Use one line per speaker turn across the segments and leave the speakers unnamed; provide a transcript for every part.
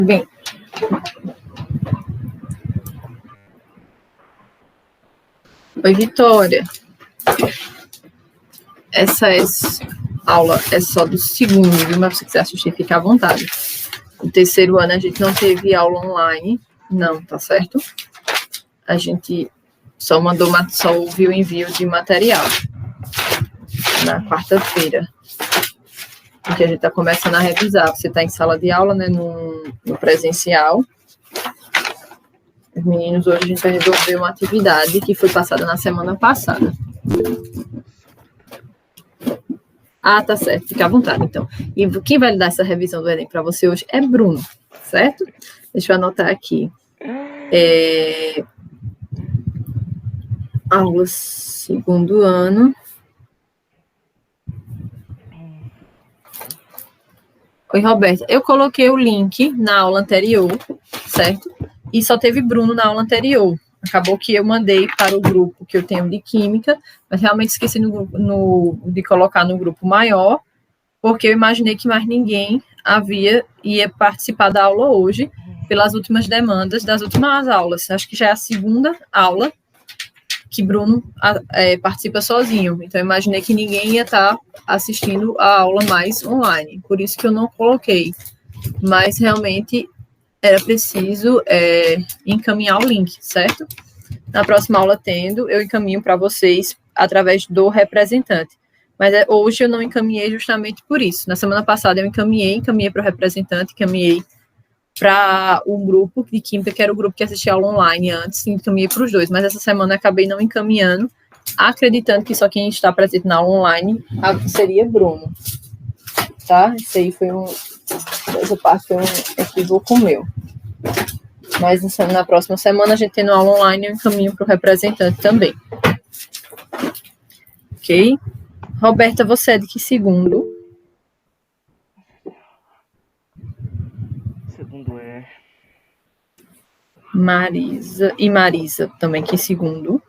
Bem, oi, Vitória. Essa aula é só do segundo, viu? Mas se você quiser assistir, fica à vontade. No terceiro ano, a gente não teve aula online, não, tá certo? A gente só ouviu o envio de material na quarta-feira. Porque a gente está começando a revisar. Você está em sala de aula, né, no presencial. Os meninos, hoje a gente vai resolver uma atividade que foi passada na semana passada. Ah, tá certo. Fica à vontade, então. E quem vai dar essa revisão do Enem para você hoje é Bruno, certo? Deixa eu anotar aqui. Aula segundo ano. Oi, Roberta. Eu coloquei o link na aula anterior, certo? E só teve Bruno na aula anterior. Acabou que eu mandei para o grupo que eu tenho de Química, mas realmente esqueci de colocar no grupo maior, porque eu imaginei que mais ninguém ia participar da aula hoje, pelas últimas demandas das últimas aulas. Acho que já é a segunda aula que Bruno participa sozinho. Então, eu imaginei que ninguém ia estar assistindo a aula mais online. Por isso que eu não coloquei. Mas, realmente, era preciso encaminhar o link, certo? Na próxima aula, eu encaminho para vocês através do representante. Mas hoje eu não encaminhei justamente por isso. Na semana passada eu encaminhei para o representante, encaminhei para um grupo de Química, que era o grupo que assistia aula online antes, e encaminhei para os dois. Mas essa semana eu acabei não encaminhando, acreditando que só quem está presente na aula online seria Bruno. Tá? Essa parte foi um equívoco meu. Mas na próxima semana, a gente tendo aula online, eu encaminho para o representante também. Ok? Roberta, você é de que segundo?
Segundo é...
Marisa. E Marisa também, que segundo?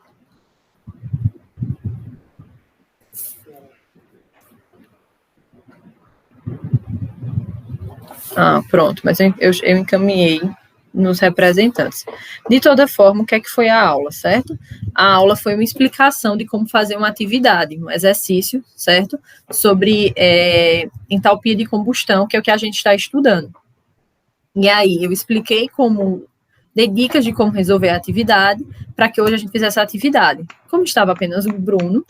Ah, pronto. Mas eu encaminhei nos representantes. De toda forma, o que é que foi a aula, certo? A aula foi uma explicação de como fazer uma atividade, um exercício, certo? Sobre entalpia de combustão, que é o que a gente está estudando. E aí, eu expliquei dei dicas de como resolver a atividade, para que hoje a gente fizesse a atividade. Como estava apenas o Bruno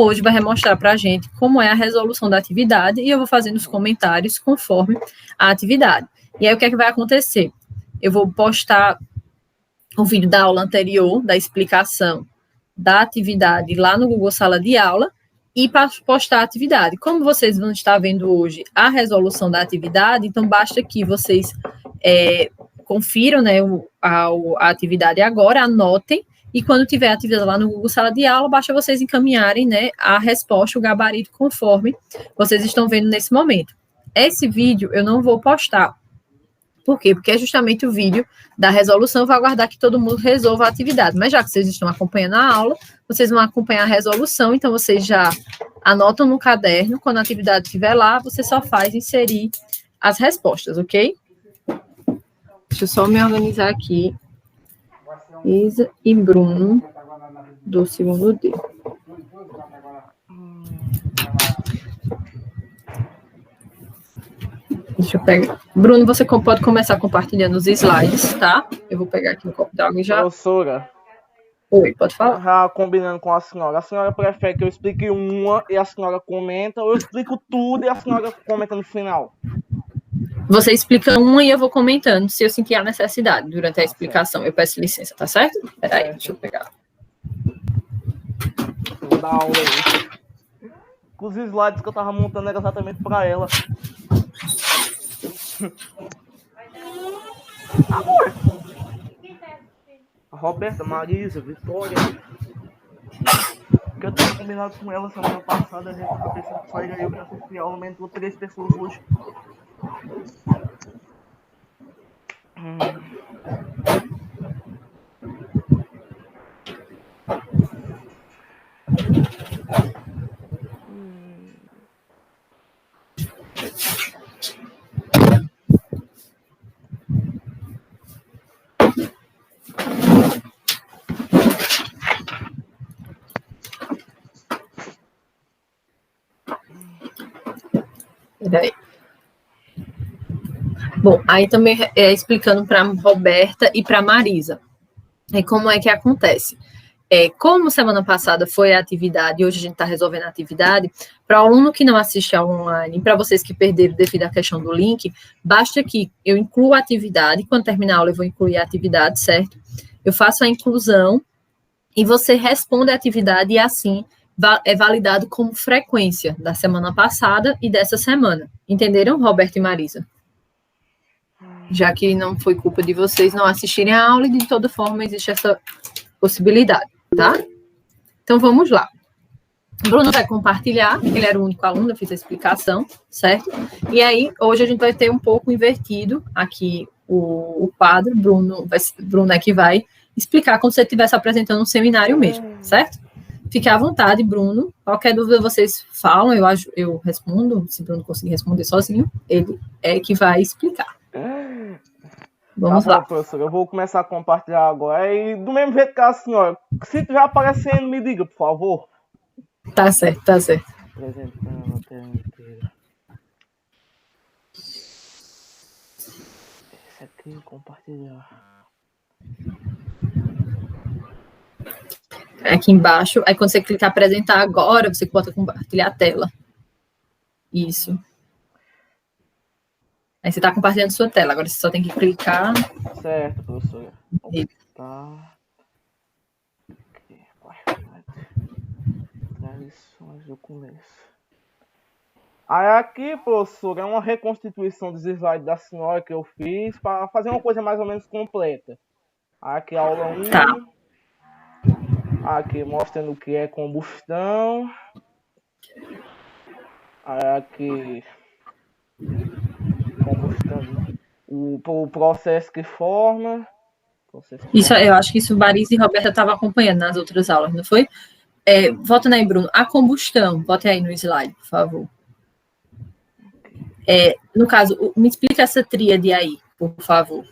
hoje vai mostrar para a gente como é a resolução da atividade, e eu vou fazendo os comentários conforme a atividade. E aí, o que é que vai acontecer? Eu vou postar o vídeo da aula anterior, da explicação da atividade lá no Google Sala de Aula, e para postar a atividade. Como vocês vão estar vendo hoje a resolução da atividade, então basta que vocês confiram, né, a atividade agora, anotem, e quando tiver a atividade lá no Google Sala de Aula, basta vocês encaminharem, né, a resposta, o gabarito, conforme vocês estão vendo nesse momento. Esse vídeo eu não vou postar. Por quê? Porque é justamente o vídeo da resolução, vai aguardar que todo mundo resolva a atividade. Mas já que vocês estão acompanhando a aula, vocês vão acompanhar a resolução, então vocês já anotam no caderno, quando a atividade estiver lá, você só faz inserir as respostas, ok? Deixa eu só me organizar aqui. Isa e Bruno, do segundo D. Deixa eu pegar. Bruno, você pode começar compartilhando os slides, tá? Eu vou pegar aqui um copo d'água e já...
Professora.
Oi, pode falar.
Já combinando com a senhora prefere que eu explique uma e a senhora comenta, ou eu explico tudo e a senhora comenta no final?
Você explica uma e eu vou comentando, se eu sentir a necessidade durante a explicação. Eu peço licença, tá certo? Peraí, deixa eu pegar.
Vou dar aula aí. Os slides que eu tava montando era exatamente pra ela. Amor! A Roberta, Marisa, Vitória. Porque eu tava combinado com ela semana passada, a gente tava pensando que só ia eu que assisti a aula, mas entrou 3 pessoas hoje.
Peraí. Bom, aí também explicando para Roberta e para Marisa. Como é que acontece? Como semana passada foi a atividade, e hoje a gente está resolvendo a atividade, para o aluno que não assiste ao online, para vocês que perderam devido à questão do link, basta que eu incluo a atividade, quando terminar a aula eu vou incluir a atividade, certo? Eu faço a inclusão e você responde a atividade e assim é validado como frequência da semana passada e dessa semana. Entenderam, Roberto e Marisa? Já que não foi culpa de vocês não assistirem a aula e de toda forma existe essa possibilidade, tá? Então vamos lá. Bruno vai compartilhar, ele era o único aluno, eu fiz a explicação, certo? E aí, hoje a gente vai ter um pouco invertido aqui o quadro, Bruno é que vai explicar como se você estivesse apresentando um seminário mesmo, certo? Fique à vontade, Bruno. Qualquer dúvida vocês falam, eu respondo. Se Bruno conseguir responder sozinho, ele é que vai explicar. Vamos lá.
Professor, eu vou começar a compartilhar agora. E do mesmo jeito que a senhora, se estiver aparecendo, me diga, por favor.
Tá certo, tá certo.
Apresentando a tela inteira. Esse aqui, compartilhar.
Aqui embaixo, aí quando você clicar apresentar agora, você bota compartilhar a tela. Isso. Aí você está compartilhando sua tela, agora você só tem que clicar.
Certo, professora. Tá. Tradições do começo. Aí aqui, professor, é uma reconstituição dos slides da senhora que eu fiz para fazer uma coisa mais ou menos completa. Aqui a aula 1.
Tá.
Aqui mostrando o que é combustão. Aí aqui combustão, o processo que forma.
Isso, eu acho que isso Marisa e Roberta estavam acompanhando nas outras aulas, não foi? Volta aí, Bruno. A combustão, bota aí no slide, por favor. No caso, me explica essa tríade aí, por favor.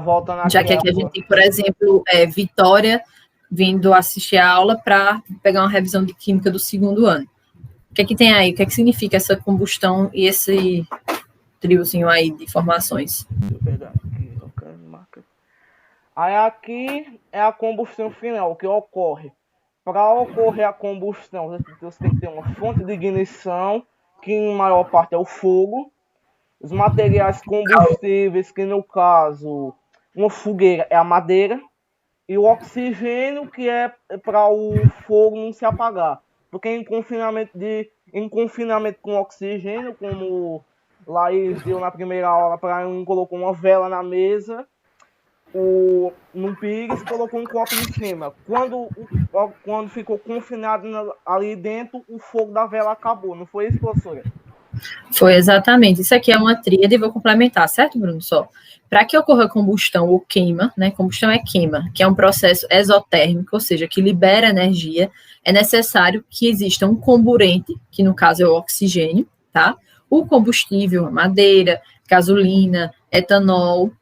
Volta na
Já que aqui a gente tem, por exemplo, Vitória vindo assistir a aula para pegar uma revisão de química do segundo ano. O que é que tem aí? O que é que significa essa combustão e esse triozinho aí de informações?
Deixa eu pegar aqui, Aí aqui é a combustão final, o que ocorre. Para ocorrer a combustão, você tem que ter uma fonte de ignição, que em maior parte é o fogo. Os materiais combustíveis, que no caso, uma fogueira é a madeira. E o oxigênio, que é para o fogo não se apagar. Porque em confinamento com oxigênio, como Laís deu na primeira aula, para um colocou uma vela na mesa, no Pires colocou um copo em cima. Quando ficou confinado ali dentro, o fogo da vela acabou. Não foi isso, professora?
Foi exatamente. Isso aqui é uma tríade, vou complementar, certo, Bruno? Só. Para que ocorra combustão ou queima, né? Combustão é queima, que é um processo exotérmico, ou seja, que libera energia, é necessário que exista um comburente, que no caso é o oxigênio, tá? O combustível, a madeira, gasolina, etanol.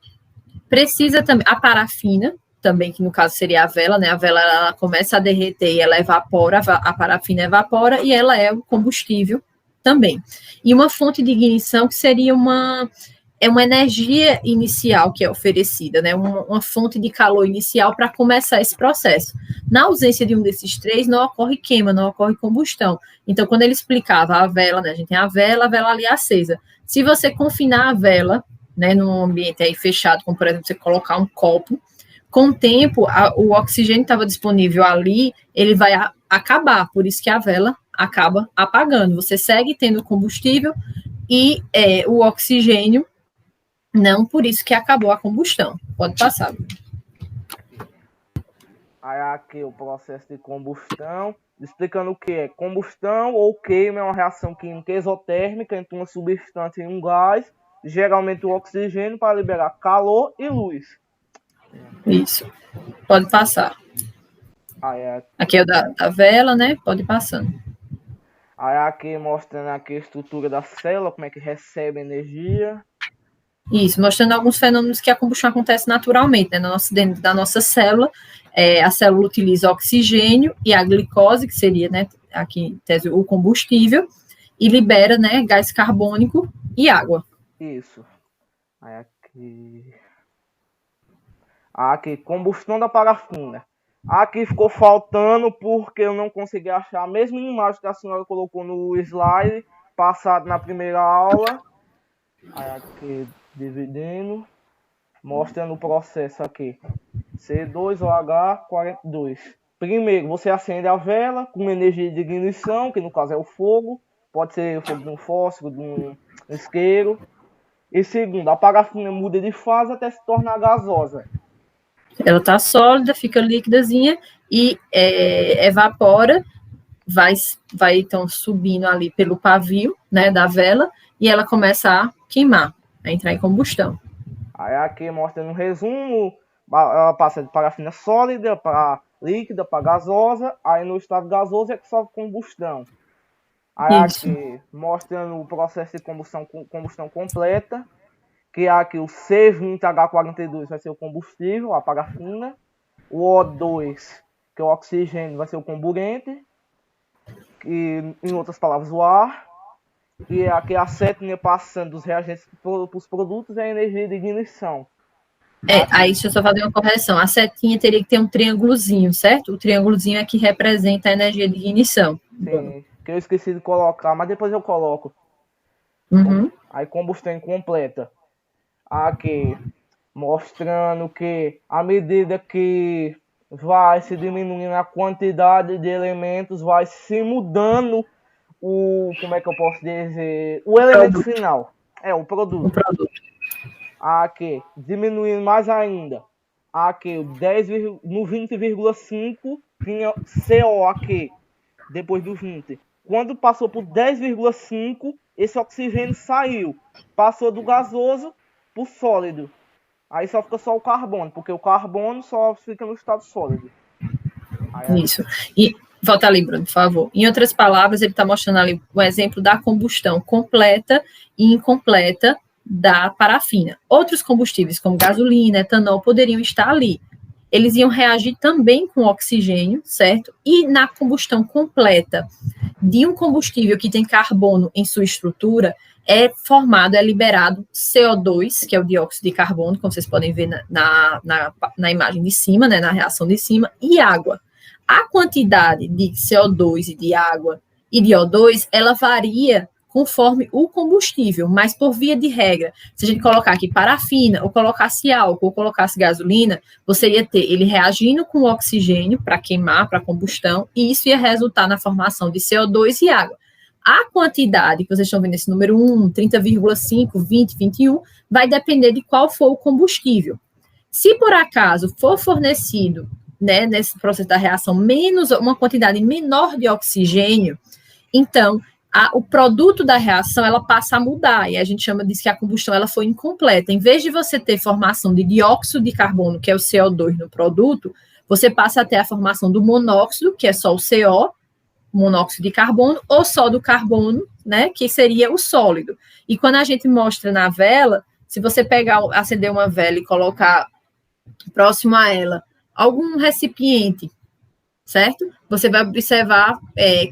Precisa também a parafina, também, que no caso seria a vela, né? A vela ela começa a derreter e ela evapora, a parafina evapora e ela é o combustível também. E uma fonte de ignição que seria uma energia inicial que é oferecida, né? Uma fonte de calor inicial para começar esse processo. Na ausência de um desses três, não ocorre queima, não ocorre combustão. Então, quando ele explicava a vela, né? A gente tem a vela ali acesa. Se você confinar a vela, né, num ambiente aí fechado, como por exemplo, você colocar um copo, com o tempo, o oxigênio estava disponível ali, ele vai acabar, por isso que a vela acaba apagando. Você segue tendo combustível e o oxigênio, não, por isso que acabou a combustão. Pode passar.
Aí aqui o processo de combustão, explicando o que é combustão ou queima, é uma reação química exotérmica entre uma substância e um gás, geralmente o oxigênio, para liberar calor e luz.
Isso. Pode passar. Aqui é o da vela, né? Pode ir passando.
Aí aqui mostrando aqui a estrutura da célula, como é que recebe energia.
Isso, mostrando alguns fenômenos que a combustão acontece naturalmente, né? Dentro da nossa célula, a célula utiliza oxigênio e a glicose, que seria, né, aqui em tese, o combustível, e libera, né, gás carbônico e água.
Isso. Aí aqui, combustão da parafina. Aqui ficou faltando porque eu não consegui achar a mesma imagem que a senhora colocou no slide passado na primeira aula. Aí aqui, dividindo, mostrando o processo aqui. C2OH42. Primeiro, você acende a vela com energia de ignição, que no caso é o fogo. Pode ser o fogo de um fósforo, de um isqueiro. E segundo, a parafina muda de fase até se tornar gasosa.
Ela está sólida, fica líquidazinha e evapora, vai então subindo ali pelo pavio, né, da vela, e ela começa a queimar, a entrar em combustão.
Aí aqui mostra no resumo, ela passa de parafina sólida para líquida, para gasosa, aí no estado gasoso é que sofre combustão. Aí
Isso.
aqui mostrando o processo de combustão completa, que aqui o C20H42 vai ser o combustível, a parafina, o O2, que é o oxigênio, vai ser o comburente, que, em outras palavras, o ar, e aqui a acétona passando dos reagentes para os produtos é a energia de ignição.
Aí deixa eu só fazer uma correção. A setinha teria que ter um triângulozinho, certo? O triângulozinho é que representa a energia de ignição.
Sim, que eu esqueci de colocar, mas depois eu coloco.
Uhum.
Aí combustão incompleta. Aqui, mostrando que à medida que vai se diminuindo a quantidade de elementos, vai se mudando como é que eu posso dizer? O elemento final. O produto.
O produto.
Aqui, diminuindo mais ainda. Aqui, no 20,5 tinha CO aqui, depois do 20. Quando passou por 10,5, esse oxigênio saiu. Passou do gasoso para o sólido. Aí só fica só o carbono, porque o carbono só fica no estado sólido.
Isso. E volta ali, Bruno, por favor. Em outras palavras, ele está mostrando ali o exemplo da combustão completa e incompleta da parafina. Outros combustíveis, como gasolina, etanol, poderiam estar ali. Eles iam reagir também com oxigênio, certo? E na combustão completa de um combustível que tem carbono em sua estrutura, é liberado CO2, que é o dióxido de carbono, como vocês podem ver na imagem de cima, né, na reação de cima, e água. A quantidade de CO2 e de água e de O2, ela varia conforme o combustível, mas por via de regra, se a gente colocar aqui parafina, ou colocasse álcool, ou colocasse gasolina, você ia ter ele reagindo com o oxigênio para queimar, para combustão, e isso ia resultar na formação de CO2 e água. A quantidade que vocês estão vendo, esse número 1, 30,5, 20, 21, vai depender de qual for o combustível. Se por acaso for fornecido, né, nesse processo da reação, uma quantidade menor de oxigênio, então o produto da reação ela passa a mudar, e a gente diz que a combustão ela foi incompleta. Em vez de você ter formação de dióxido de carbono, que é o CO2 no produto, você passa a ter a formação do monóxido, que é só o CO, monóxido de carbono, ou só do carbono, né, que seria o sólido. E quando a gente mostra na vela, se você acender uma vela e colocar próximo a ela algum recipiente, certo? Você vai observar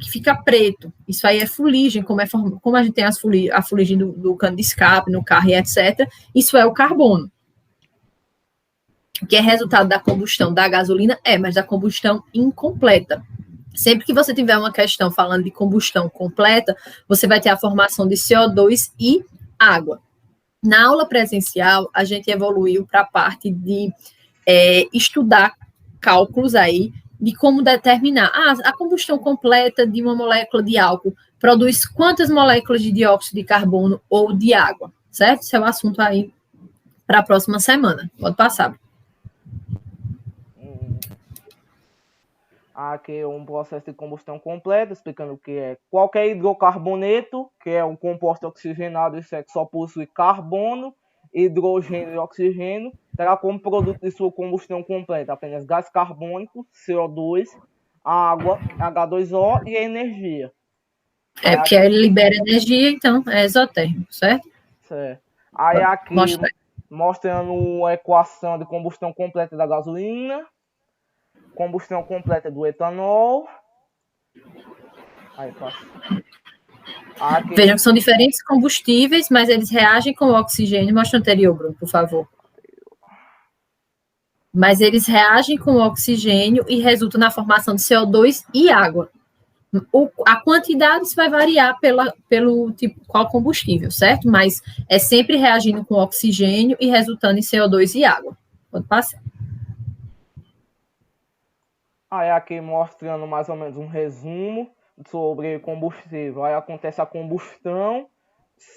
que fica preto. Isso aí é fuligem, como a gente tem a fuligem do cano de escape no carro e etc. Isso é o carbono, que é resultado da combustão da gasolina, mas da combustão incompleta. Sempre que você tiver uma questão falando de combustão completa, você vai ter a formação de CO2 e água. Na aula presencial, a gente evoluiu para a parte de estudar cálculos aí de como determinar a combustão completa de uma molécula de álcool produz quantas moléculas de dióxido de carbono ou de água, certo? Esse é o assunto aí para a próxima semana. Pode passar.
Aqui é um processo de combustão completa, explicando o que é qualquer hidrocarboneto, que é um composto oxigenado e que só possui carbono, hidrogênio e oxigênio, terá como produto de sua combustão completa apenas gás carbônico, CO2, água, H2O e energia.
Porque ele libera energia, então é exotérmico, certo?
Certo. Aí aqui mostrando a equação de combustão completa da gasolina, combustão completa do etanol. Aí passa. Aqui.
Vejam que são diferentes combustíveis, mas eles reagem com o oxigênio. Mostra o anterior, Bruno, por favor. Mas eles reagem com o oxigênio e resultam na formação de CO2 e água. A quantidade vai variar pelo tipo, qual combustível, certo? Mas é sempre reagindo com oxigênio e resultando em CO2 e água. Pode passar.
Aí aqui mostrando mais ou menos um resumo sobre combustível. Aí acontece a combustão,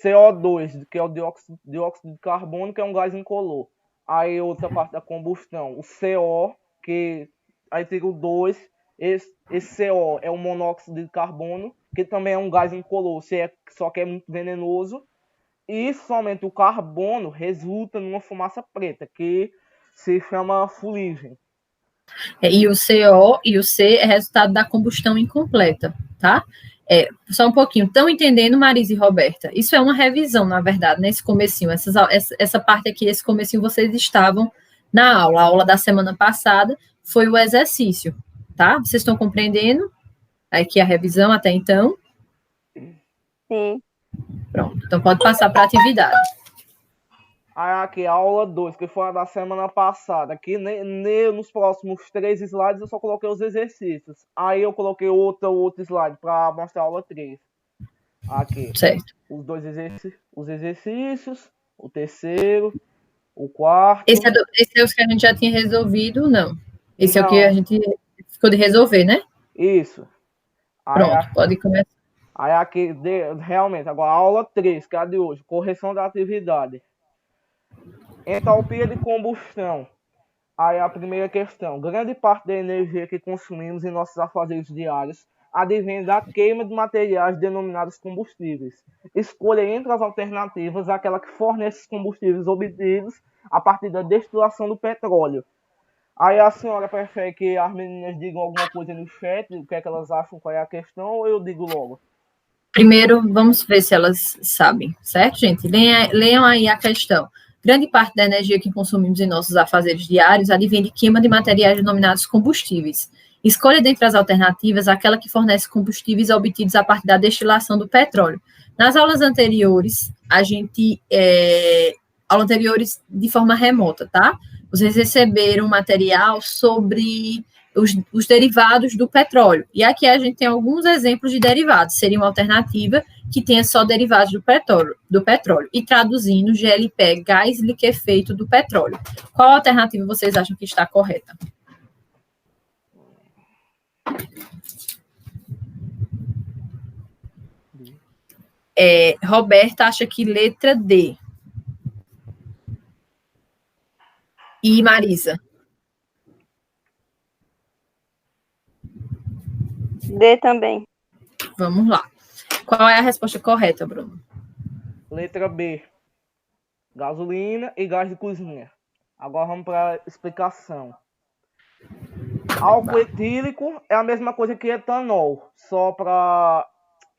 CO2, que é o dióxido de carbono, que é um gás incolor. Aí outra parte da combustão, o CO, que aí tem o 2, esse CO é o monóxido de carbono, que também é um gás incolor, só que é muito venenoso. E somente o carbono resulta numa fumaça preta, que se chama fuligem.
E o CO e o C é resultado da combustão incompleta, tá? Só um pouquinho. Estão entendendo, Marisa e Roberta? Isso é uma revisão, na verdade, nesse comecinho. Essa parte aqui, esse comecinho, vocês estavam na aula. A aula da semana passada foi o exercício, tá? Vocês estão compreendendo? Aqui a revisão até então?
Sim.
Pronto. Então, pode passar para a atividade.
Aí aqui, a aula 2, que foi a da semana passada. Aqui nos próximos 3 slides eu só coloquei os exercícios. Aí eu coloquei outro slide para mostrar a aula 3. Aqui.
Certo.
Os dois exercícios, o terceiro, o quarto.
Esse é os que a gente já tinha resolvido, não? Esse
não.
É o que a gente ficou de resolver, né?
Isso.
Pronto, pode começar.
Aí aqui, realmente, agora a aula 3, que é a de hoje, correção da atividade. Entalpia de combustão. Aí a primeira questão. Grande parte da energia que consumimos em nossos afazeres diários advém da queima de materiais denominados combustíveis. Escolha entre as alternativas aquela que fornece os combustíveis obtidos a partir da destilação do petróleo. Aí a senhora prefere que as meninas digam alguma coisa no chat, o que é que elas acham, qual é a questão, ou eu digo logo?
Primeiro, vamos ver se elas sabem, certo, gente? Leiam aí a questão. Grande parte da energia que consumimos em nossos afazeres diários advém de queima de materiais denominados combustíveis. Escolha dentre as alternativas aquela que fornece combustíveis obtidos a partir da destilação do petróleo. Nas aulas anteriores, aulas anteriores de forma remota, tá? Vocês receberam material sobre os derivados do petróleo. E aqui a gente tem alguns exemplos de derivados. Seria uma alternativa que tenha só derivados do petróleo. E traduzindo, GLP, gás liquefeito do petróleo. Qual alternativa vocês acham que está correta? Roberta acha que letra D. E Marisa?
D também.
Vamos lá. Qual é a resposta correta, Bruno?
Letra B. Gasolina e gás de cozinha. Agora vamos para a explicação. Álcool etílico é a mesma coisa que etanol, só para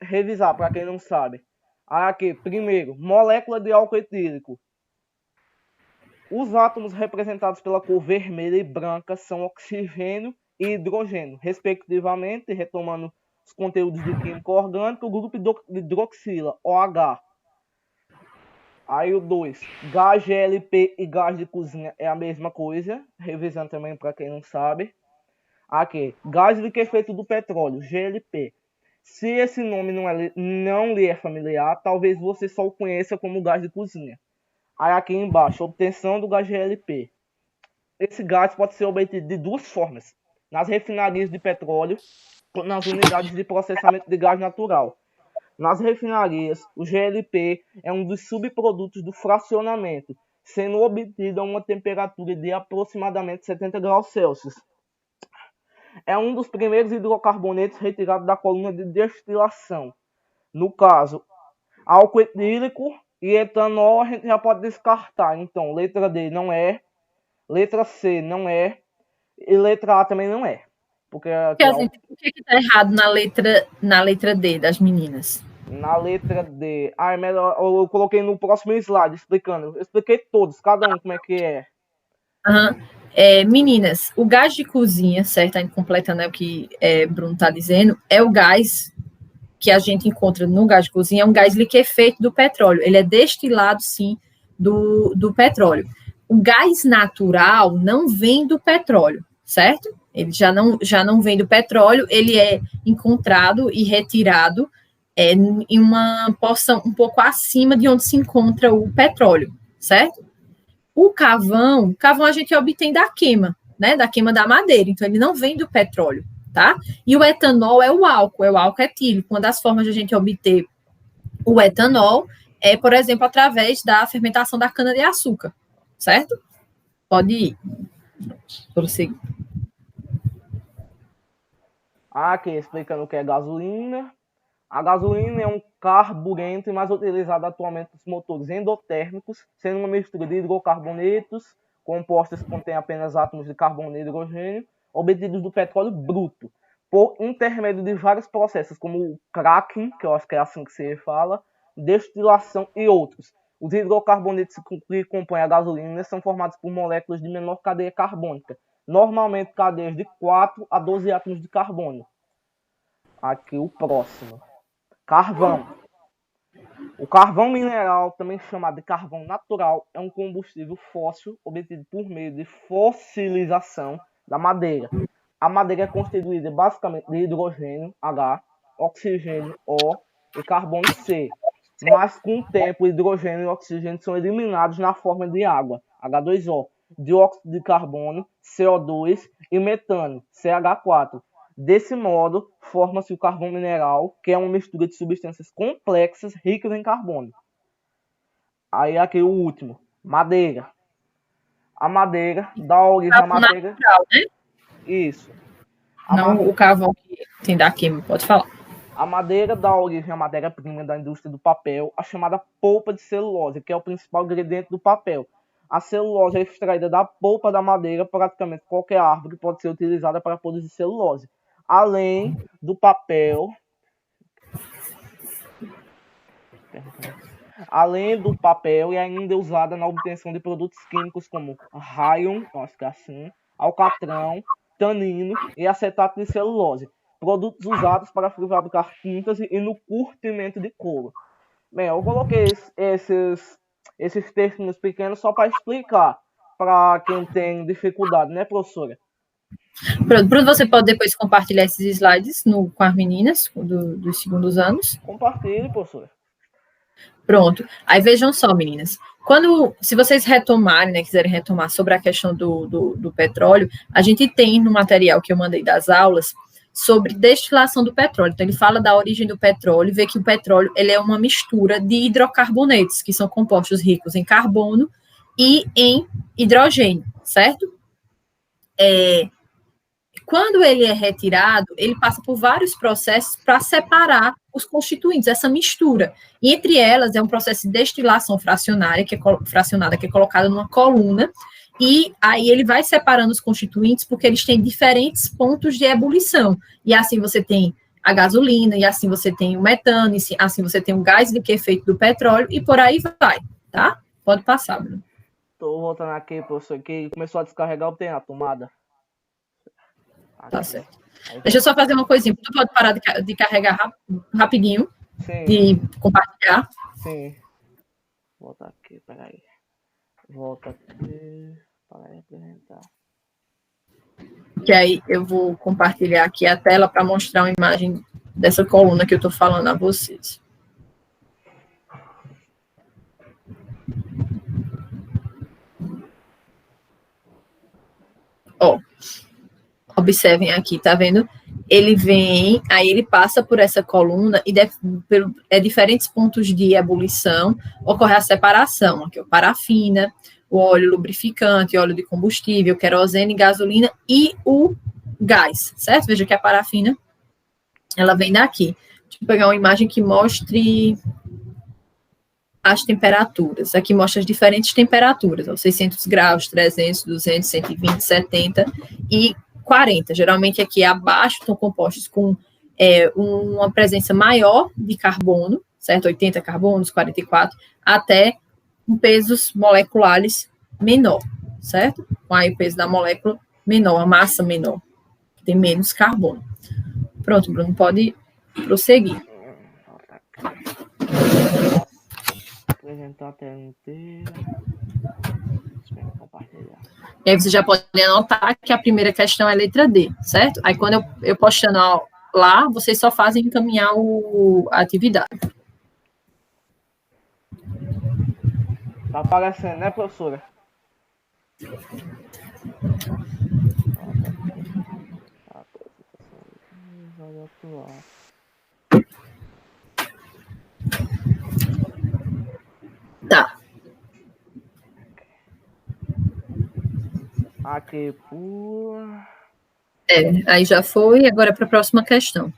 revisar, para quem não sabe. Aqui, primeiro, molécula de álcool etílico. Os átomos representados pela cor vermelha e branca são oxigênio e hidrogênio, respectivamente, retomando os conteúdos de química orgânica, o grupo hidroxila, OH. Aí o 2, gás GLP e gás de cozinha é a mesma coisa, revisando também para quem não sabe. Aqui, gás liquefeito do petróleo, GLP. Se esse nome não lhe é familiar, talvez você só o conheça como gás de cozinha. Aí aqui embaixo, obtenção do gás GLP. Esse gás pode ser obtido de duas formas: nas refinarias de petróleo ou nas unidades de processamento de gás natural. Nas refinarias, o GLP é um dos subprodutos do fracionamento, sendo obtido a uma temperatura de aproximadamente 70 graus Celsius. É um dos primeiros hidrocarbonetos retirados da coluna de destilação. No caso, álcool etílico e etanol a gente já pode descartar. Então, letra D não é, letra C não é e letra A também não é. Porque
o que está errado na letra D das meninas?
Na letra D. É melhor, eu coloquei no próximo slide explicando. Eu expliquei todos, cada um como é que é.
Meninas, o gás de cozinha, certo? Completando o que Bruno está dizendo, é o gás que a gente encontra no gás de cozinha é um gás liquefeito do petróleo. Ele é destilado, sim, do petróleo. O gás natural não vem do petróleo, certo? Ele já não vem do petróleo, ele é encontrado e retirado em uma porção um pouco acima de onde se encontra o petróleo, certo? O carvão a gente obtém da queima, né? Da queima da madeira, então ele não vem do petróleo, tá? E o etanol é o álcool etílico. Uma das formas de a gente obter o etanol é, por exemplo, através da fermentação da cana-de-açúcar, certo? Pode ir. Prosseguir.
Aqui explicando o que é gasolina. A gasolina é um carburante mais utilizado atualmente nos motores endotérmicos, sendo uma mistura de hidrocarbonetos, compostos que contêm apenas átomos de carbono e hidrogênio, obtidos do petróleo bruto, por intermédio de vários processos, como o cracking, que eu acho que é assim que se fala, destilação e outros. Os hidrocarbonetos que compõem a gasolina são formados por moléculas de menor cadeia carbônica, normalmente cadeias de 4 a 12 átomos de carbono. Aqui o próximo. Carvão. O carvão mineral, também chamado de carvão natural, é um combustível fóssil obtido por meio de fossilização da madeira. A madeira é constituída basicamente de hidrogênio, H, oxigênio, O e carbono, C. Mas com o tempo, hidrogênio e oxigênio são eliminados na forma de água, H2O, dióxido de carbono, CO2 e metano, CH4. Desse modo, forma-se o carvão mineral, que é uma mistura de substâncias complexas ricas em carbono. Aí aqui o último, madeira. A madeira dá origem à madeira...
Natural, né?
Isso.
O carvão que tem da química, pode falar.
A madeira dá origem à matéria-prima da indústria do papel, a chamada polpa de celulose, que é o principal ingrediente do papel. A celulose é extraída da polpa da madeira, praticamente qualquer árvore pode ser utilizada para produzir celulose. Além do papel, e ainda é usada na obtenção de produtos químicos como rayon, acho que é assim, alcatrão, tanino e acetato de celulose. Produtos usados para fabricar tintas e no curtimento de couro. Bem, eu coloquei esses textos pequenos só para explicar para quem tem dificuldade, né, professora?
Bruno, você pode depois compartilhar esses slides com as meninas dos segundos anos?
Compartilhe, professora.
Pronto. Aí vejam só, meninas. Se vocês retomarem, né, quiserem retomar sobre a questão do petróleo, a gente tem no material que eu mandei das aulas sobre destilação do petróleo. Então, ele fala da origem do petróleo, vê que o petróleo ele é uma mistura de hidrocarbonetos, que são compostos ricos em carbono e em hidrogênio, certo? Quando ele é retirado, ele passa por vários processos para separar os constituintes, essa mistura. E entre elas é um processo de destilação fracionada, que é colocada numa coluna, e aí ele vai separando os constituintes porque eles têm diferentes pontos de ebulição. E assim você tem a gasolina, e assim você tem o metano, e assim você tem o gás liquefeito do petróleo, e por aí vai, tá? Pode passar, Bruno.
Estou voltando aqui, professor, que começou a descarregar o a tomada.
Tá certo. Deixa eu só fazer uma coisinha. Tu pode parar de carregar rapidinho?
Sim.
De compartilhar?
Sim. Volta aqui, peraí. Volta aqui. Para apresentar.
Que aí eu vou compartilhar aqui a tela para mostrar uma imagem dessa coluna que eu estou falando a vocês. Ó. Observem aqui, tá vendo? Ele vem, aí ele passa por essa coluna e diferentes pontos de ebulição ocorre a separação. Aqui, parafina, o óleo lubrificante, óleo de combustível, querosene, gasolina e o gás, certo? Veja que a parafina, ela vem daqui. Deixa eu pegar uma imagem que mostre as temperaturas. Aqui mostra as diferentes temperaturas, ó, 600 graus, 300, 200, 120, 70 e 40. Geralmente aqui abaixo estão compostos com uma presença maior de carbono, certo? 80 carbonos, 44, até com pesos moleculares menor, certo? Com aí o peso da molécula menor, a massa menor, que tem menos carbono. Pronto, Bruno, pode prosseguir.
Apresentar a tela inteira. Deixa eu compartilhar.
E aí você já pode anotar que a primeira questão é a letra D, certo? Aí quando eu postando lá, vocês só fazem encaminhar a atividade.
Tá aparecendo, né, professora?
Tá.
Aqui, por...
Aí já foi, agora para a próxima questão.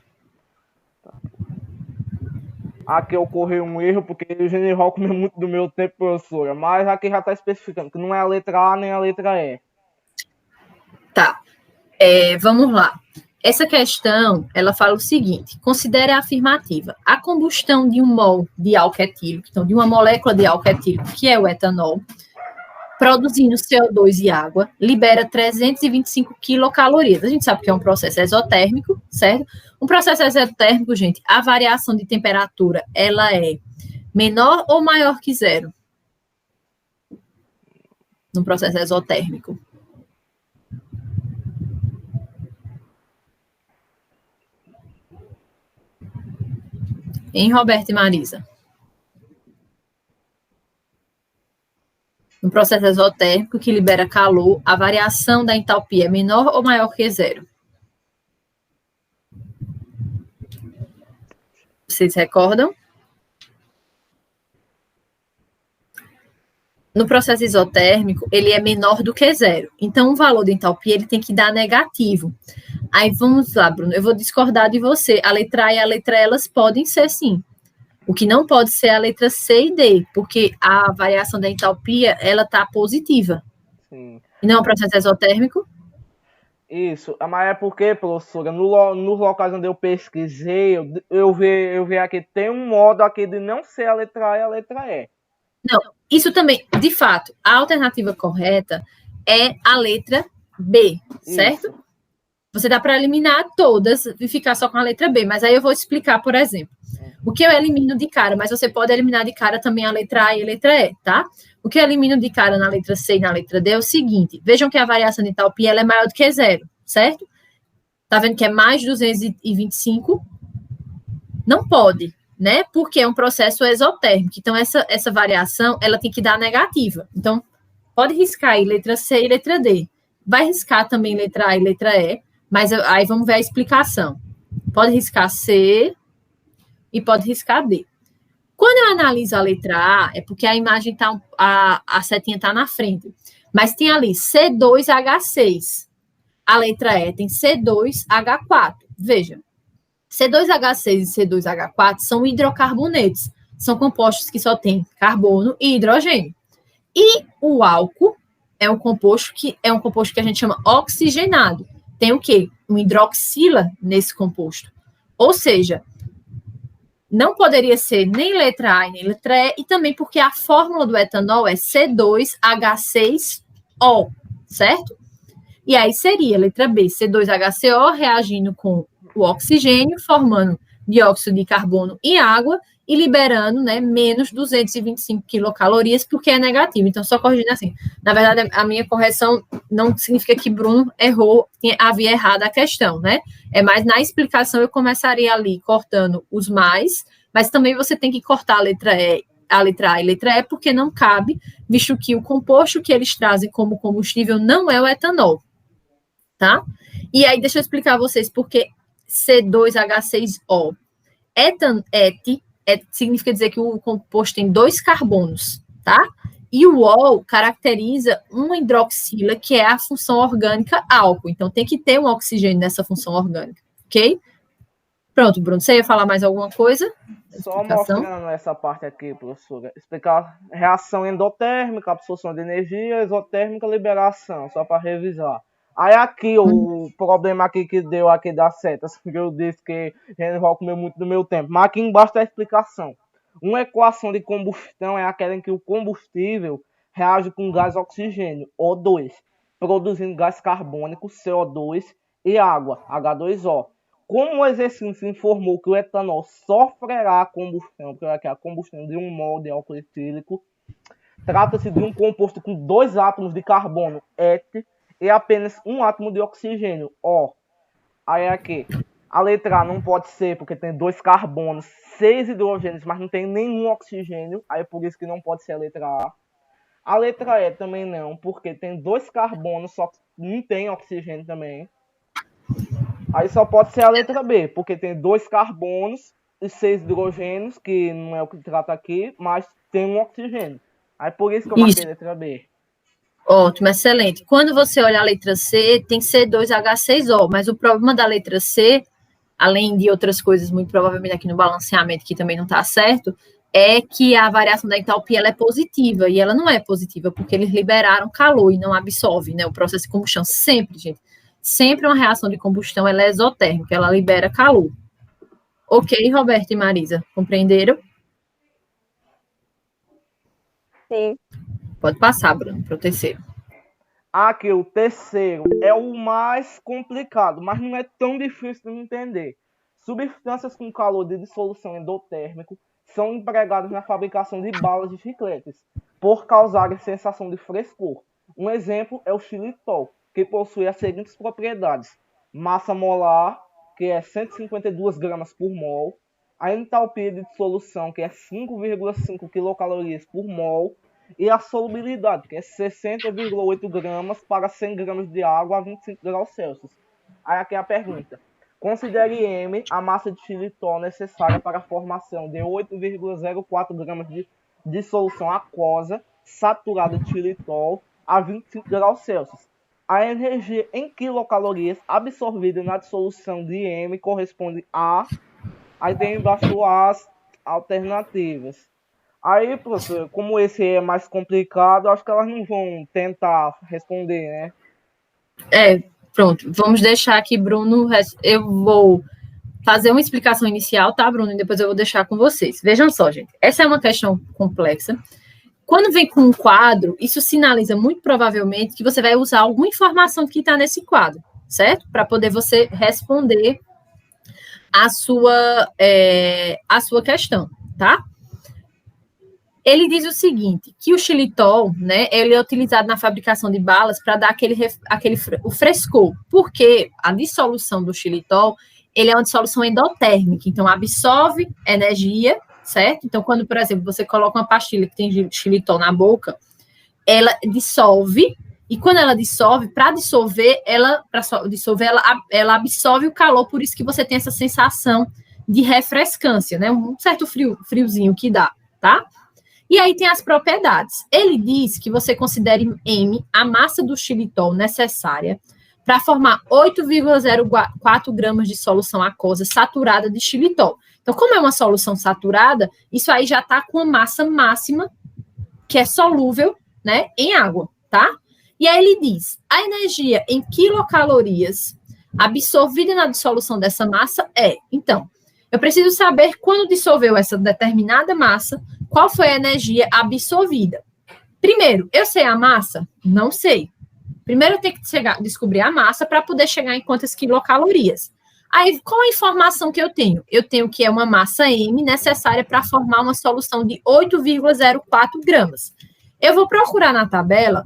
Aqui ocorreu um erro, porque o general comeu muito do meu tempo, professora. Mas aqui já está especificando que não é a letra A nem a letra E.
Tá. Vamos lá. Essa questão, ela fala o seguinte: considere a afirmativa. A combustão de um mol de álcool etílico, então de uma molécula de álcool etílico, que é o etanol, produzindo CO2 e água, libera 325 quilocalorias. A gente sabe que é um processo exotérmico, certo? Um processo exotérmico, gente, a variação de temperatura, ela é menor ou maior que zero? No processo exotérmico. Hein, Roberto e Marisa? No processo exotérmico que libera calor, a variação da entalpia é menor ou maior que zero? Vocês recordam? No processo isotérmico, ele é menor do que zero. Então, o valor da entalpia ele tem que dar negativo. Aí, vamos lá, Bruno, eu vou discordar de você. A letra A e a letra E, elas podem ser, sim. O que não pode ser a letra C e D, porque a variação da entalpia, ela está positiva.
Sim.
E não é um processo exotérmico?
Isso, mas é porque, professora, nos locais onde eu pesquisei, eu vi aqui, tem um modo aqui de não ser a letra A e a letra E.
Não, isso também, de fato, a alternativa correta é a letra B, certo?
Isso.
Você dá para eliminar todas e ficar só com a letra B, mas aí eu vou explicar, por exemplo. O que eu elimino de cara, mas você pode eliminar de cara também a letra A e a letra E, tá? O que eu elimino de cara na letra C e na letra D é o seguinte: vejam que a variação de entalpia ela é maior do que zero, certo? Tá vendo que é mais 225? Não pode, né? Porque é um processo exotérmico. Então, essa variação, ela tem que dar negativa. Então, pode riscar aí letra C e letra D. Vai riscar também letra A e letra E, mas aí vamos ver a explicação. Pode riscar C e pode riscar D. Quando eu analiso a letra A, é porque a imagem tá, a setinha está na frente. Mas tem ali C2H6. A letra E tem C2H4. Veja, C2H6 e C2H4 são hidrocarbonetos. São compostos que só têm carbono e hidrogênio. E o álcool é um composto que a gente chama oxigenado. Tem o quê? Um hidroxila nesse composto. Ou seja, não poderia ser nem letra A nem letra E, e também porque a fórmula do etanol é C2H6O, certo? E aí seria letra B, C2HCO reagindo com o oxigênio, formando dióxido de carbono e água, e liberando, né, menos 225 quilocalorias, porque é negativo. Então, só corrigindo assim. Na verdade, a minha correção não significa que Bruno errou, havia errado a questão, né? É mais na explicação eu começaria ali cortando os mais, mas também você tem que cortar a letra A e letra E, porque não cabe, visto que o composto que eles trazem como combustível não é o etanol, tá? E aí, deixa eu explicar a vocês porque C2H6O. Significa dizer que o composto tem 2 carbonos, tá? E o ol caracteriza uma hidroxila, que é a função orgânica álcool. Então, tem que ter um oxigênio nessa função orgânica, ok? Pronto, Bruno, você ia falar mais alguma coisa?
Só mostrando essa parte aqui, professora. Explicar reação endotérmica, absorção de energia, exotérmica, liberação, só para revisar. Aí aqui, o problema aqui que deu aqui das setas, que eu disse que Genival comeu muito do meu tempo. Mas aqui embaixo tá a explicação. Uma equação de combustão é aquela em que o combustível reage com gás oxigênio, O2, produzindo gás carbônico, CO2, e água, H2O. como o exercício informou que o etanol sofrerá a combustão, porque aqui é a combustão de um mol de álcool etílico, trata-se de um composto com 2 átomos de carbono, Et, e apenas um átomo de oxigênio, O. Aí aqui, a letra A não pode ser porque tem 2 carbonos, 6 hidrogênios, mas não tem nenhum oxigênio, aí por isso que não pode ser a letra A. A letra E também não, porque tem 2 carbonos, só que não tem oxigênio também. Aí só pode ser a letra B, porque tem 2 carbonos e 6 hidrogênios, que não é o que trata aqui, mas tem um oxigênio. Aí por isso que eu marquei a letra B.
Ótimo, excelente. Quando você olha a letra C, tem C2H6O, mas o problema da letra C, além de outras coisas, muito provavelmente aqui no balanceamento, que também não está certo, é que a variação da entalpia ela é positiva, e ela não é positiva, porque eles liberaram calor e não absorve, né? O processo de combustão sempre, gente, sempre uma reação de combustão, ela é exotérmica, ela libera calor. Ok, Roberto e Marisa, compreenderam?
Sim.
Pode passar, Bruno, para o terceiro.
Aqui, o terceiro é o mais complicado, mas não é tão difícil de entender. Substâncias com calor de dissolução endotérmico são empregadas na fabricação de balas de chicletes, por causarem sensação de frescor. Um exemplo é o xilitol, que possui as seguintes propriedades: massa molar, que é 152 gramas por mol, a entalpia de dissolução, que é 5,5 quilocalorias por mol, e a solubilidade, que é 60,8 gramas para 100 gramas de água a 25 graus Celsius. Aí aqui é a pergunta: considere M a massa de xilitol necessária para a formação de 8,04 gramas de dissolução aquosa saturada de xilitol a 25 graus Celsius. A energia em quilocalorias absorvida na dissolução de M corresponde a... Aí tem embaixo as alternativas. Aí, professor, como esse é mais complicado, acho que elas não vão tentar responder, né?
Pronto. Vamos deixar aqui, Bruno. Eu vou fazer uma explicação inicial, tá, Bruno? E depois eu vou deixar com vocês. Vejam só, gente. Essa é uma questão complexa. Quando vem com um quadro, isso sinaliza muito provavelmente que você vai usar alguma informação que está nesse quadro, certo? Para poder você responder a sua questão, tá? Ele diz o seguinte, que o xilitol, né, ele é utilizado na fabricação de balas para dar o frescor, porque a dissolução do xilitol, ele é uma dissolução endotérmica, então absorve energia, certo? Então, quando, por exemplo, você coloca uma pastilha que tem xilitol na boca, ela dissolve, e quando ela dissolve, para dissolver, ela absorve o calor, por isso que você tem essa sensação de refrescância, né? Um certo friozinho que dá, tá? E aí tem as propriedades. Ele diz que você considere M a massa do xilitol necessária para formar 8,04 gramas de solução aquosa saturada de xilitol. Então, como é uma solução saturada, isso aí já está com a massa máxima, que é solúvel, né, em água, tá? E aí ele diz, a energia em quilocalorias absorvida na dissolução dessa massa é, então, eu preciso saber quando dissolveu essa determinada massa, qual foi a energia absorvida. Primeiro, eu sei a massa? Não sei. Primeiro eu tenho que descobrir a massa para poder chegar em quantas quilocalorias. Aí, qual a informação que eu tenho? Eu tenho que é uma massa M necessária para formar uma solução de 8,04 gramas. Eu vou procurar na tabela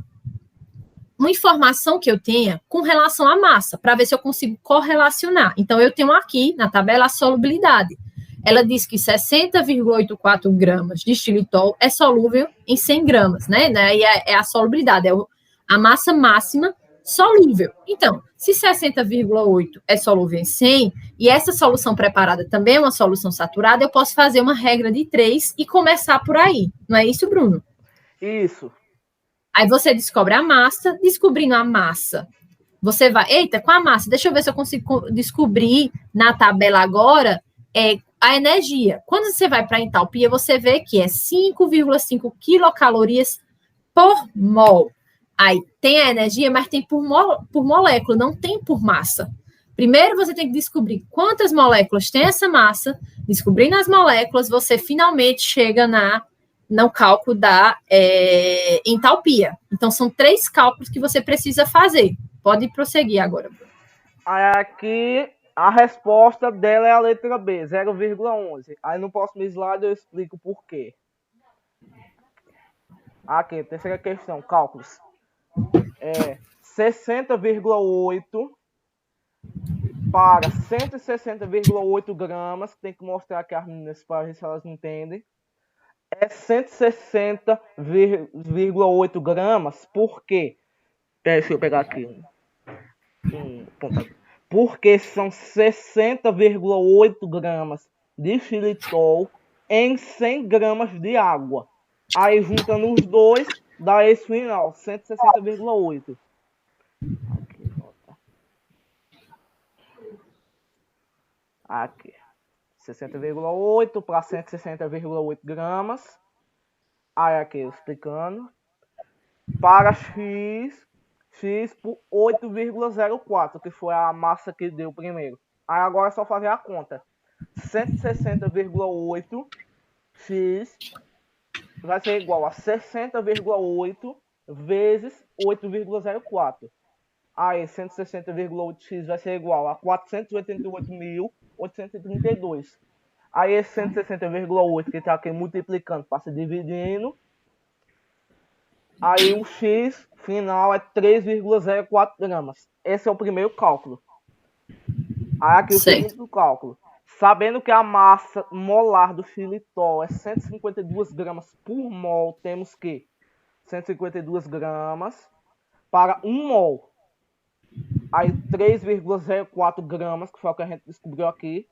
uma informação que eu tenha com relação à massa, para ver se eu consigo correlacionar. Então, eu tenho aqui na tabela a solubilidade. Ela diz que 60,84 gramas de xilitol é solúvel em 100 gramas, né? E é a solubilidade, é a massa máxima solúvel. Então, se 60,8 é solúvel em 100, e essa solução preparada também é uma solução saturada, eu posso fazer uma regra de 3 e começar por aí. Não é isso, Bruno?
Isso.
Aí você descobre a massa, descobrindo a massa, você vai, eita, com a massa, deixa eu ver se eu consigo descobrir na tabela agora a energia. Quando você vai para a entalpia, você vê que é 5,5 quilocalorias por mol. Aí tem a energia, mas tem por molécula, não tem por massa. Primeiro você tem que descobrir quantas moléculas tem essa massa. Descobrindo as moléculas, você finalmente chega no cálculo da entalpia. Então, são 3 cálculos que você precisa fazer. Pode prosseguir agora.
Aí aqui A resposta dela é a letra B, 0,11. Aí no próximo slide eu explico por quê. Aqui, terceira questão, cálculos. 60,8 para 160,8 gramas. Tem que mostrar aqui as meninas para ver se elas entendem. É 160,8 gramas. Por quê? Deixa eu pegar aqui. Porque são 60,8 gramas de xilitol em 100 gramas de água. Aí, juntando os dois, dá esse final, 160,8. Aqui. 60,8 para 160,8 gramas. Aí, aqui, explicando. Para X por 8,04, que foi a massa que deu primeiro. Aí, agora é só fazer a conta. 160,8 X vai ser igual a 60,8 vezes 8,04. Aí, 160,8x vai ser igual a 488.832. Aí, esse 160,8 que está aqui multiplicando, passa dividindo. Aí, o x final é 3,04 gramas. Esse é o primeiro cálculo. Aí, aqui o segundo cálculo. Sabendo que a massa molar do xilitol é 152 gramas por mol, temos que 152 gramas para 1 mol. Aí 3,04 gramas, que foi o que a gente descobriu aqui,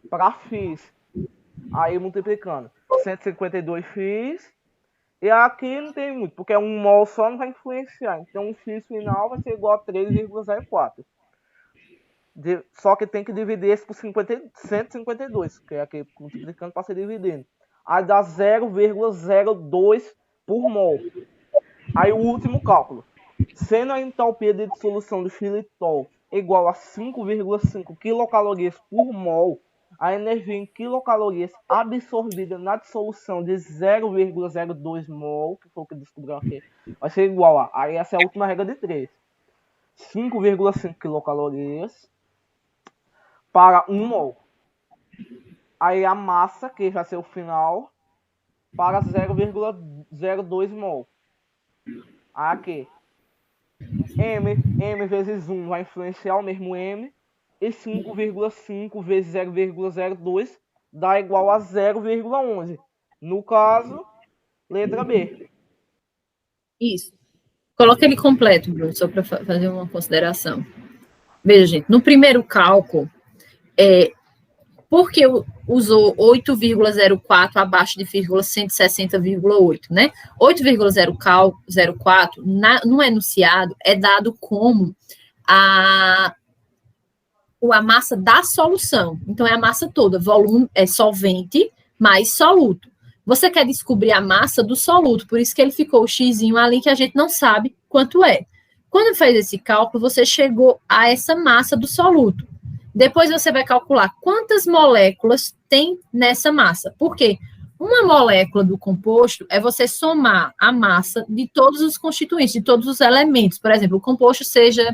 para X. Aí multiplicando. 152X. E aqui não tem muito, porque 1 mol só não vai influenciar. Então o X final vai ser igual a 3,04. Só que tem que dividir esse por 152, que é aqui multiplicando para ser dividindo. Aí dá 0,02 por mol. Aí o último cálculo. Sendo a entalpia de dissolução do xilitol igual a 5,5 quilocalorias por mol, a energia em quilocalorias absorvida na dissolução de 0,02 mol, que foi o que descobriu aqui, vai ser igual a... Aí essa é a última regra de 3. 5,5 quilocalorias para 1 mol. Aí a massa, que vai ser o final, para 0,02 mol. Aqui. M vezes 1 vai influenciar o mesmo M. E 5,5 vezes 0,02 dá igual a 0,11. No caso, letra B.
Isso. Coloca ele completo, Bruno, só para fazer uma consideração. Veja, gente, no primeiro cálculo, por que usou 8,04 abaixo de 160,8, né? 8,04 no enunciado é dado como a massa da solução. Então, é a massa toda, volume é solvente mais soluto. Você quer descobrir a massa do soluto, por isso que ele ficou o xizinho ali, que a gente não sabe quanto é. Quando fez esse cálculo, você chegou a essa massa do soluto. Depois você vai calcular quantas moléculas tem nessa massa. Por quê? Uma molécula do composto é você somar a massa de todos os constituintes, de todos os elementos. Por exemplo, o composto seja,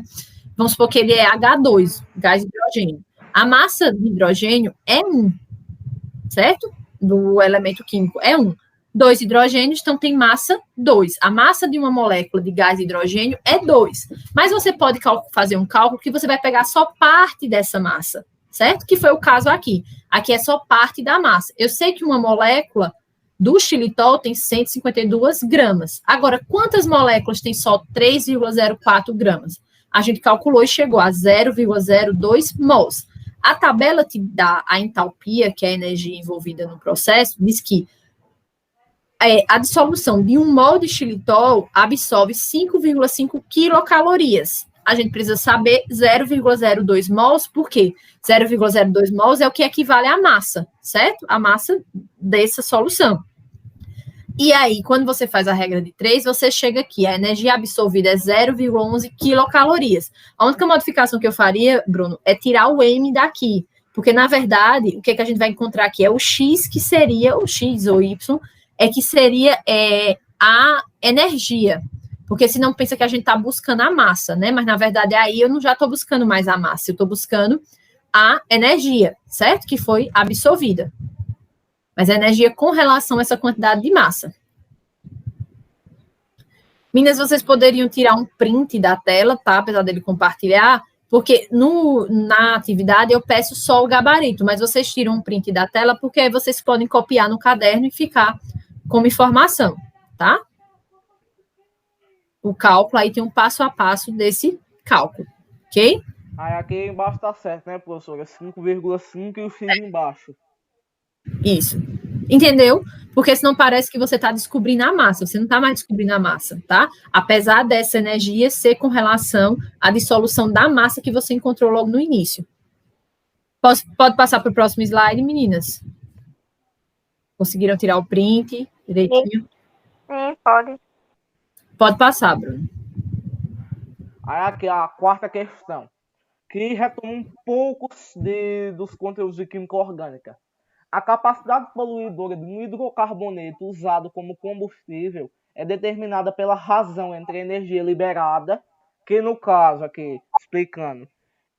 vamos supor que ele é H2, gás hidrogênio. A massa de hidrogênio é 1, certo? Do elemento químico é 1. 2 hidrogênios, então tem massa 2. A massa de uma molécula de gás hidrogênio é 2. Mas você pode fazer um cálculo que você vai pegar só parte dessa massa, certo? Que foi o caso aqui. Aqui é só parte da massa. Eu sei que uma molécula do xilitol tem 152 gramas. Agora, quantas moléculas tem só 3,04 gramas? A gente calculou e chegou a 0,02 mols. A tabela te dá a entalpia, que é a energia envolvida no processo, diz que a dissolução de 1 mol de xilitol absorve 5,5 quilocalorias. A gente precisa saber 0,02 mols, por quê? 0,02 mols é o que equivale à massa, certo? A massa dessa solução. E aí, quando você faz a regra de 3, você chega aqui, a energia absorvida é 0,11 quilocalorias. A única modificação que eu faria, Bruno, é tirar o M daqui, porque, na verdade, o que a gente vai encontrar aqui é o X, que seria o X ou Y, que seria a energia, porque senão pensa que a gente está buscando a massa, né? Mas, na verdade, aí eu não já estou buscando mais a massa, eu estou buscando a energia, certo? Que foi absorvida. Mas a energia com relação a essa quantidade de massa. Meninas, vocês poderiam tirar um print da tela, tá? Apesar dele compartilhar, porque na atividade eu peço só o gabarito, mas vocês tiram um print da tela, porque aí vocês podem copiar no caderno e ficar como informação, tá? O cálculo aí tem um passo a passo desse cálculo, ok?
Aí aqui embaixo tá certo, né, professora? 5,5 e o X embaixo.
Isso. Entendeu? Porque senão parece que você está descobrindo a massa. Você não está mais descobrindo a massa, tá? Apesar dessa energia ser com relação à dissolução da massa que você encontrou logo no início. Pode passar para o próximo slide, meninas? Conseguiram tirar o print direitinho?
Sim, pode.
Pode passar, Bruno.
Aí aqui a quarta questão, que retoma um pouco dos conteúdos de química orgânica. A capacidade poluidora de um hidrocarboneto usado como combustível é determinada pela razão entre a energia liberada, que no caso aqui, explicando,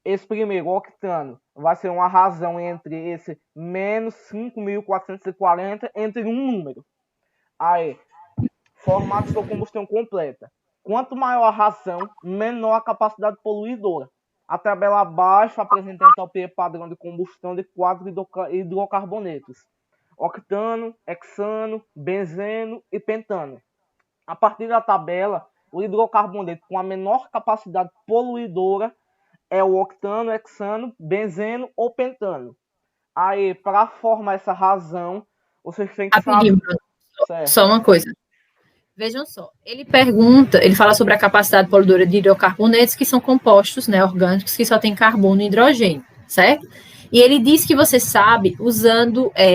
esse primeiro octano vai ser uma razão entre esse menos 5.440 entre um número. Aí, formato de sua combustão completa. Quanto maior a razão, menor a capacidade poluidora. A tabela abaixo apresenta a entalpia padrão de combustão de 4 hidrocarbonetos: octano, hexano, benzeno e pentano. A partir da tabela, o hidrocarboneto com a menor capacidade poluidora é o octano, hexano, benzeno ou pentano. Aí, para formar essa razão, vocês têm que saber...
Só uma coisa. Vejam só, ele fala sobre a capacidade poluidora de hidrocarbonetos, que são compostos, né, orgânicos, que só tem carbono e hidrogênio, certo? E ele diz que você sabe,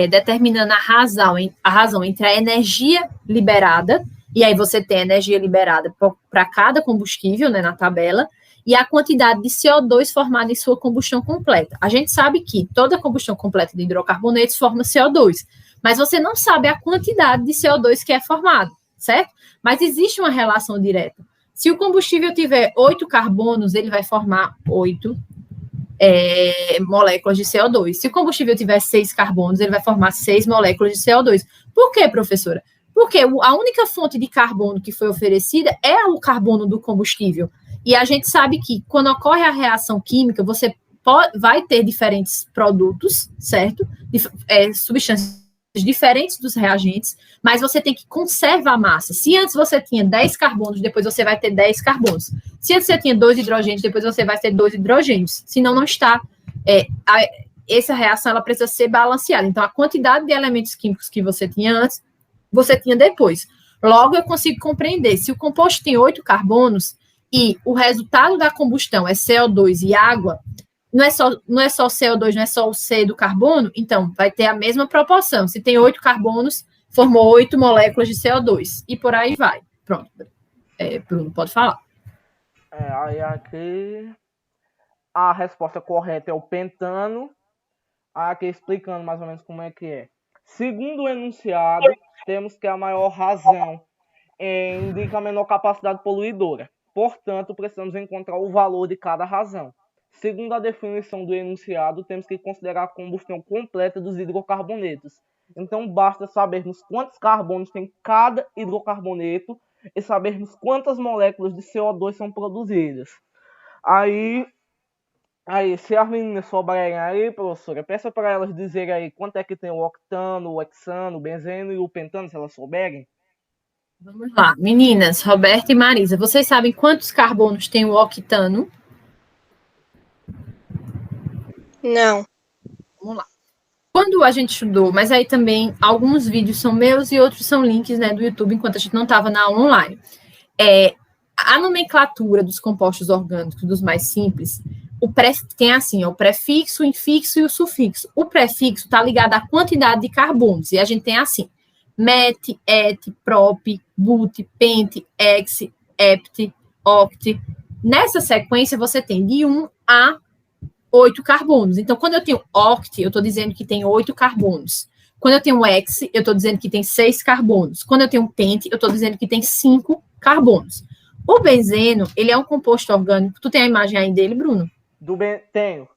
determinando a razão entre a energia liberada, e aí você tem a energia liberada para cada combustível, né, na tabela, e a quantidade de CO2 formada em sua combustão completa. A gente sabe que toda combustão completa de hidrocarbonetos forma CO2, mas você não sabe a quantidade de CO2 que é formado, certo? Mas existe uma relação direta. Se o combustível tiver 8 carbonos, ele vai formar 8 moléculas de CO2. Se o combustível tiver 6 carbonos, ele vai formar 6 moléculas de CO2. Por quê, professora? Porque a única fonte de carbono que foi oferecida é o carbono do combustível. E a gente sabe que, quando ocorre a reação química, você vai ter diferentes produtos, certo? Substâncias diferentes dos reagentes, mas você tem que conservar a massa. Se antes você tinha 10 carbonos, depois você vai ter 10 carbonos. Se antes você tinha 2 hidrogênios, depois você vai ter 2 hidrogênios. Senão não está... essa reação ela precisa ser balanceada. Então, a quantidade de elementos químicos que você tinha antes, você tinha depois. Logo, eu consigo compreender. Se o composto tem 8 carbonos e o resultado da combustão é CO2 e água, não é só o CO2, não é só o C do carbono, então vai ter a mesma proporção. Se tem 8 carbonos, formou 8 moléculas de CO2. E por aí vai. Pronto. Bruno, pode falar.
Aí aqui a resposta correta é o pentano. Aqui explicando mais ou menos como é que é. Segundo o enunciado, temos que a maior razão indica a menor capacidade poluidora. Portanto, precisamos encontrar o valor de cada razão. Segundo a definição do enunciado, temos que considerar a combustão completa dos hidrocarbonetos. Então, basta sabermos quantos carbonos tem cada hidrocarboneto e sabermos quantas moléculas de CO2 são produzidas. Aí se as meninas souberem aí, professora, peça para elas dizerem aí quanto é que tem o octano, o hexano, o benzeno e o pentano, se elas souberem.
Vamos lá, meninas, Roberta e Marisa, vocês sabem quantos carbonos tem o octano?
Não.
Vamos lá. Quando a gente estudou, mas aí também alguns vídeos são meus e outros são links, né, do YouTube, enquanto a gente não estava na aula online. A nomenclatura dos compostos orgânicos, dos mais simples, tem assim, o prefixo, o infixo e o sufixo. O prefixo está ligado à quantidade de carbonos, e a gente tem assim, met, et, prop, but, pent, hex, hept, oct. Nessa sequência, você tem de 1 a 8 carbonos. Então, quando eu tenho oct, eu estou dizendo que tem 8 carbonos. Quando eu tenho hex, eu estou dizendo que tem 6 carbonos. Quando eu tenho pent, eu estou dizendo que tem 5 carbonos. O benzeno, ele é um composto orgânico. Tu tem a imagem aí dele, Bruno?
Tenho.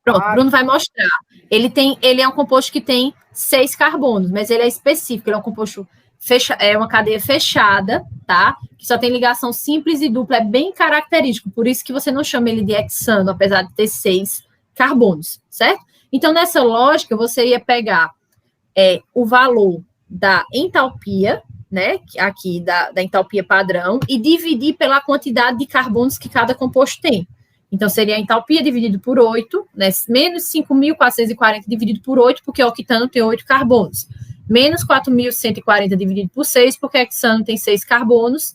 Pronto, Bruno vai mostrar. Ele é um composto que tem 6 carbonos, mas ele é específico, ele é um composto é uma cadeia fechada, tá? Que só tem ligação simples e dupla, é bem característico, por isso que você não chama ele de hexano, apesar de ter 6 carbonos, certo? Então, nessa lógica, você ia pegar o valor da entalpia, né, aqui da entalpia padrão, e dividir pela quantidade de carbonos que cada composto tem. Então, seria a entalpia dividido por 8, né, menos 5.440 dividido por 8, porque o octano tem 8 carbonos. Menos 4.140 dividido por 6, porque o hexano tem 6 carbonos.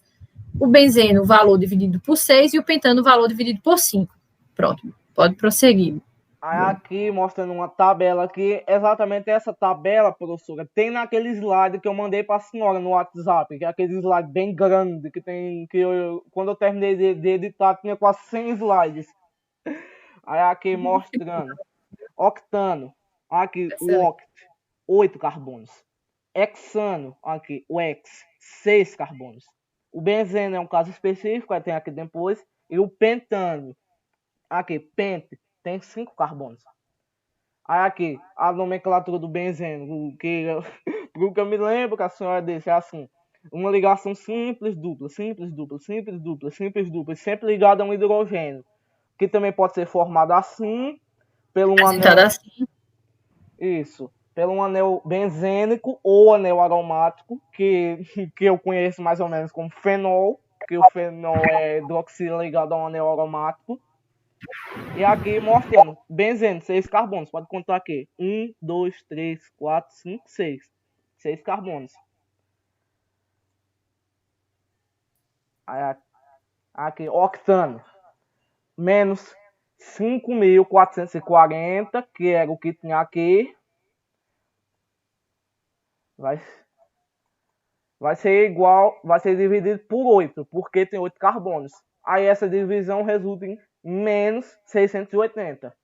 O benzeno, o valor dividido por 6, e o pentano, o valor dividido por 5. Pronto, pode prosseguir.
Aí aqui, mostrando uma tabela aqui, exatamente essa tabela, professora, tem naquele slide que eu mandei para a senhora no WhatsApp, que é aquele slide bem grande, que tem, quando eu terminei de editar, tinha quase 100 slides. Aí aqui, mostrando, octano, aqui, o oct, 8 carbonos. Hexano, aqui, o hex, 6 carbonos. O benzeno é um caso específico, aí tem aqui depois, e o pentano, aqui, pente, tem 5 carbonos. Aí aqui, a nomenclatura do benzeno, que eu me lembro que a senhora disse, é assim, uma ligação simples, dupla, simples, dupla, simples, dupla, simples, dupla, sempre ligada a um hidrogênio, que também pode ser formado assim, pelo anel... Assim. Isso, pelo um anel benzênico ou anel aromático, que eu conheço mais ou menos como fenol, que o fenol é hidroxila ligado a um anel aromático. E aqui mostrando, benzeno, 6 carbonos, pode contar aqui, 1, 2, 3, 4, 5, 6, 6 carbonos. Aí, aqui, octano, menos 5.440, que era o que tinha aqui, vai ser igual, vai ser dividido por 8, porque tem 8 carbonos. Aí essa divisão resulta em menos 680.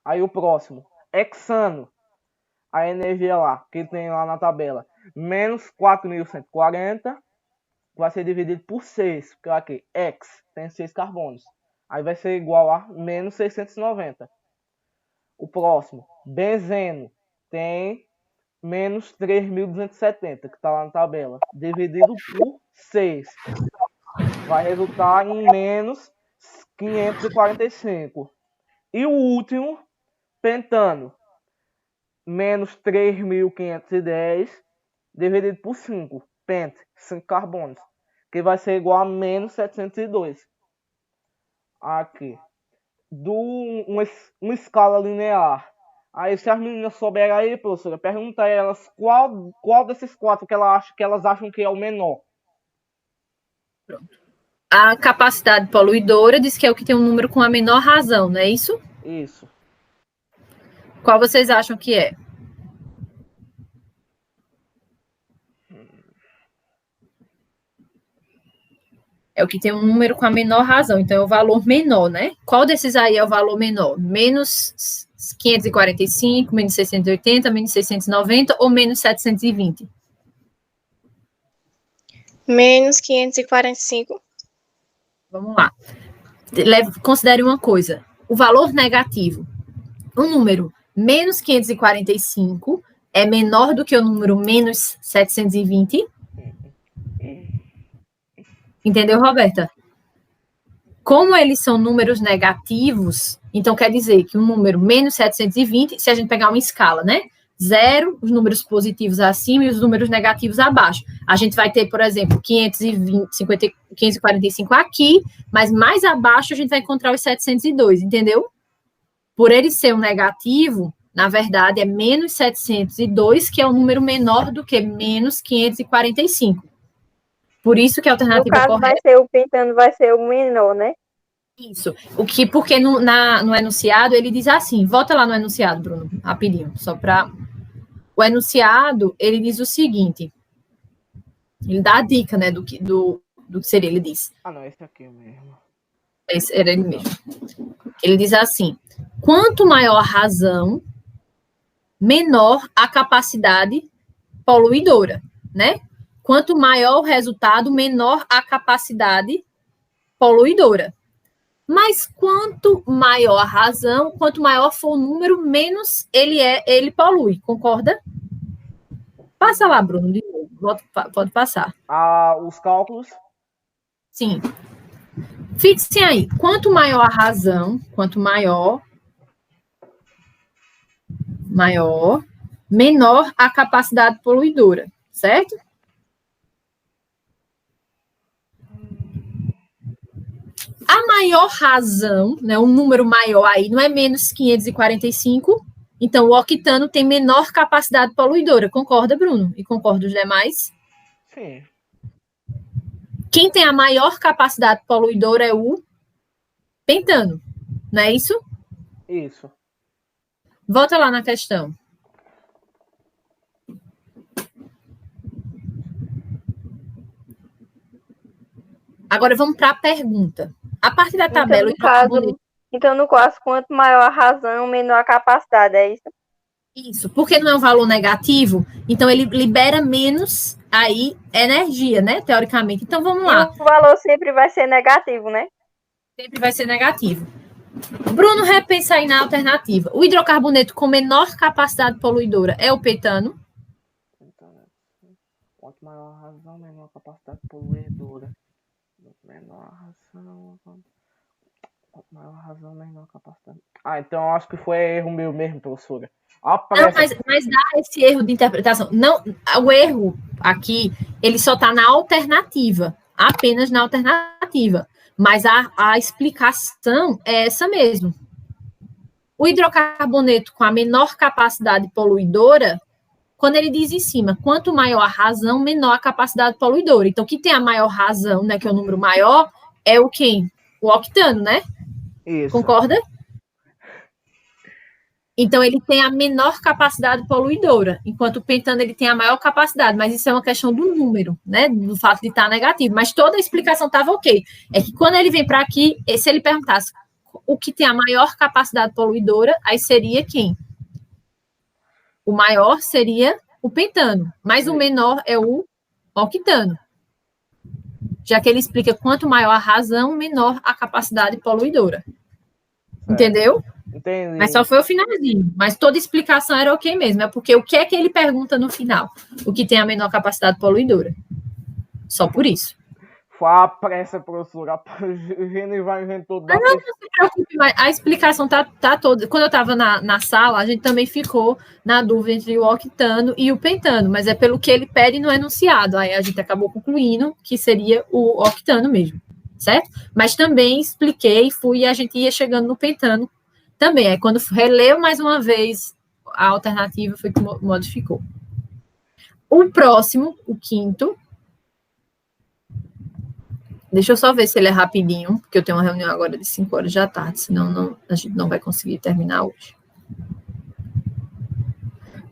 Aí o próximo, hexano, a energia lá, que tem lá na tabela, menos 4.140, vai ser dividido por 6, porque aqui, hex, tem 6 carbonos. Aí vai ser igual a menos 690. O próximo, benzeno, tem menos 3.270, que está lá na tabela, dividido por 6. Vai resultar em menos 545. E o último, pentano, menos 3.510, dividido por 5. Pente, 5 carbonos, que vai ser igual a menos 702. Aqui. Uma escala linear. Aí, se as meninas souberem aí, professora, pergunta a elas qual desses 4 que elas acham que é o menor.
Pronto. A capacidade poluidora diz que é o que tem um número com a menor razão, não é isso?
Isso.
Qual vocês acham que é? É o que tem um número com a menor razão, então é o valor menor, né? Qual desses aí é o valor menor? Menos 545, menos 680, menos 690 ou menos 720?
Menos 545.
Vamos lá. Considere uma coisa. O valor negativo. O número menos 545 é menor do que o número menos 720? Entendeu, Roberta? Como eles são números negativos, então quer dizer que um número menos 720, se a gente pegar uma escala, né? 0, os números positivos acima e os números negativos abaixo. A gente vai ter, por exemplo, 545 aqui, mas mais abaixo a gente vai encontrar os 702, entendeu? Por ele ser um negativo, na verdade, é menos 702, que é um número menor do que menos 545. Por isso que a alternativa
correta... No caso, vai ser o pentano, vai ser o menor, né?
Isso. Porque no enunciado, ele diz assim, volta lá no enunciado, Bruno, rapidinho, só para... O enunciado, ele diz o seguinte, ele dá a dica, né, do que seria, ele diz.
Ah, não, esse aqui mesmo.
Esse era ele mesmo. Ele diz assim, quanto maior a razão, menor a capacidade poluidora, né? Quanto maior o resultado, menor a capacidade poluidora. Mas quanto maior a razão, quanto maior for o número, menos ele polui, concorda? Passa lá, Bruno, de novo. Pode passar.
Os cálculos.
Sim. Fixem aí, quanto maior a razão, quanto maior, menor a capacidade poluidora, certo? A maior razão, né, um número maior aí, não é menos 545, então o octano tem menor capacidade poluidora. Concorda, Bruno? E concorda os demais?
Sim.
Quem tem a maior capacidade poluidora é o pentano, não é isso?
Isso.
Volta lá na questão. Agora vamos para a pergunta. A partir da tabela...
Então, no caso, quanto maior a razão, menor a capacidade, é isso?
Isso, porque não é um valor negativo, então ele libera menos aí energia, né, teoricamente. Então vamos lá.
E o valor sempre vai ser negativo, né?
Sempre vai ser negativo. Bruno, repensa aí na alternativa. O hidrocarboneto com menor capacidade poluidora é o petano?
Quanto maior a razão, menor a capacidade poluidora. Menor a razão... Maior razão, menor capacidade. Então acho que foi erro meu mesmo, professora.
Não, mas dá esse erro de interpretação. Não, o erro aqui, ele só está na alternativa, apenas na alternativa. Mas a explicação é essa mesmo. O hidrocarboneto com a menor capacidade poluidora, quando ele diz em cima, quanto maior a razão, menor a capacidade poluidora. Então, que tem a maior razão, né, que é o número maior, é o quem? O octano, né?
Isso.
Concorda? Então, ele tem a menor capacidade poluidora, enquanto o pentano ele tem a maior capacidade, mas isso é uma questão do número, né? Do fato de estar negativo. Mas toda a explicação estava ok. É que quando ele vem para aqui, se ele perguntasse o que tem a maior capacidade poluidora, aí seria quem? O maior seria o pentano, mas o menor é o octano. Já que ele explica quanto maior a razão, menor a capacidade poluidora. Entendeu?
Entendi.
Mas só foi o finalzinho. Mas toda explicação era ok mesmo. É porque o que é que ele pergunta no final? O que tem a menor capacidade poluidora. Só por isso.
Foi a pressa, professora. O Gênio vai inventar tudo.
Não se preocupe, mas a explicação tá toda. Quando eu estava na sala, a gente também ficou na dúvida entre o octano e o pentano, mas é pelo que ele pede no enunciado. Aí a gente acabou concluindo que seria o octano mesmo, certo? Mas também expliquei, fui e a gente ia chegando no pentano também. Aí quando releu mais uma vez a alternativa, foi que modificou. O próximo, o quinto. Deixa eu só ver se ele é rapidinho, porque eu tenho uma reunião agora de 5 horas da tarde, senão a gente não vai conseguir terminar hoje.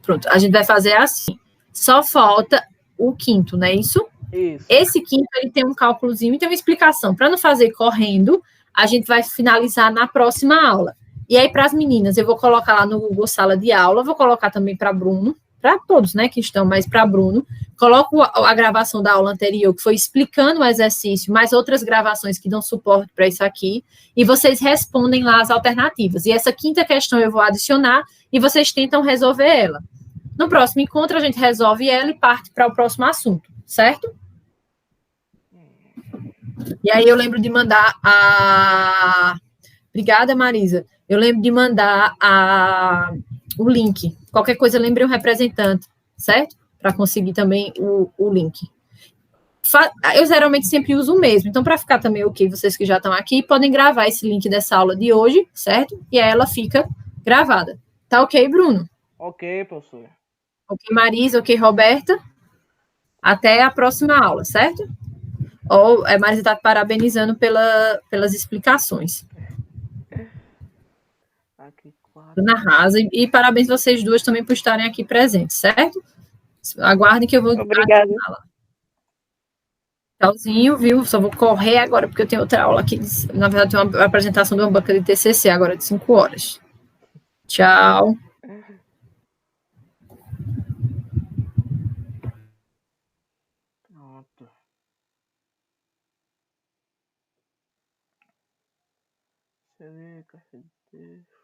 Pronto, a gente vai fazer assim. Só falta o quinto, não é isso?
Isso.
Esse quinto, ele tem um cálculozinho e tem uma explicação. Para não fazer correndo, a gente vai finalizar na próxima aula. E aí, para as meninas, eu vou colocar lá no Google Sala de Aula, vou colocar também para Bruno, para todos, né, que estão, mas para Bruno. Coloco a gravação da aula anterior, que foi explicando o exercício, mais outras gravações que dão suporte para isso aqui, e vocês respondem lá as alternativas. E essa quinta questão eu vou adicionar, e vocês tentam resolver ela. No próximo encontro, a gente resolve ela e parte para o próximo assunto, certo? E aí eu lembro de mandar a... Obrigada, Marisa. Eu lembro de mandar o link. Qualquer coisa, lembre um representante, certo? Para conseguir também o link. Eu geralmente sempre uso o mesmo. Então, para ficar também ok, vocês que já estão aqui, podem gravar esse link dessa aula de hoje, certo? E aí ela fica gravada. Tá ok, Bruno?
Ok, professora.
Ok, Marisa, ok, Roberta? Até a próxima aula, certo? Ou a Marisa está parabenizando pelas explicações. Ana Rasa, e parabéns vocês duas também por estarem aqui presentes, certo? Aguardem que eu vou...
Obrigada.
Tchauzinho, viu? Só vou correr agora, porque eu tenho outra aula aqui. Na verdade, tem uma apresentação de uma banca de TCC agora, de 5 horas. Tchau.
CV, caixa de texto.